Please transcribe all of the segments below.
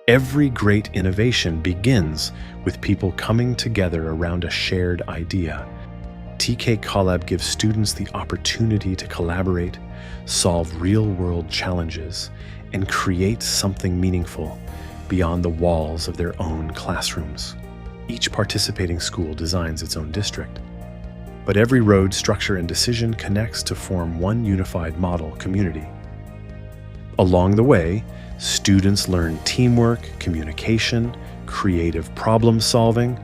Every great innovation begins with people coming together around a shared idea. Tkcollab gives students the opportunity to collaborate, solve real-world challenges, and create something meaningful beyond the walls of their own classrooms. Each participating school designs its own district, but every road, structure, and decision connects to form one unified model community. Along the way, students learn teamwork, communication, creative problem-solving,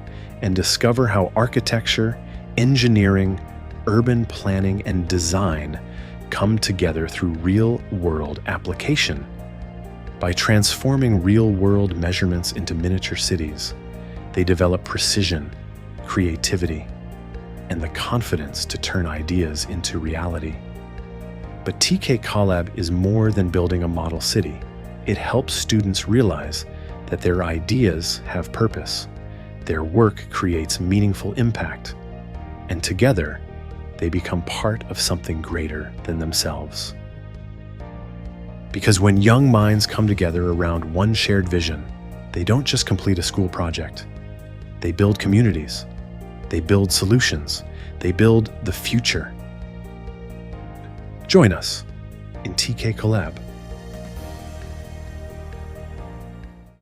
and discover how architecture, engineering, urban planning, and design come together through real-world application. By transforming real-world measurements into miniature cities, they develop precision, creativity, and the confidence to turn ideas into reality. But Tkcollab is more than building a model city. It helps students realize that their ideas have purpose, their work creates meaningful impact, and together, they become part of something greater than themselves. Because when young minds come together around one shared vision, they don't just complete a school project. They build communities, they build solutions, they build the future. Join us in Tkcollab.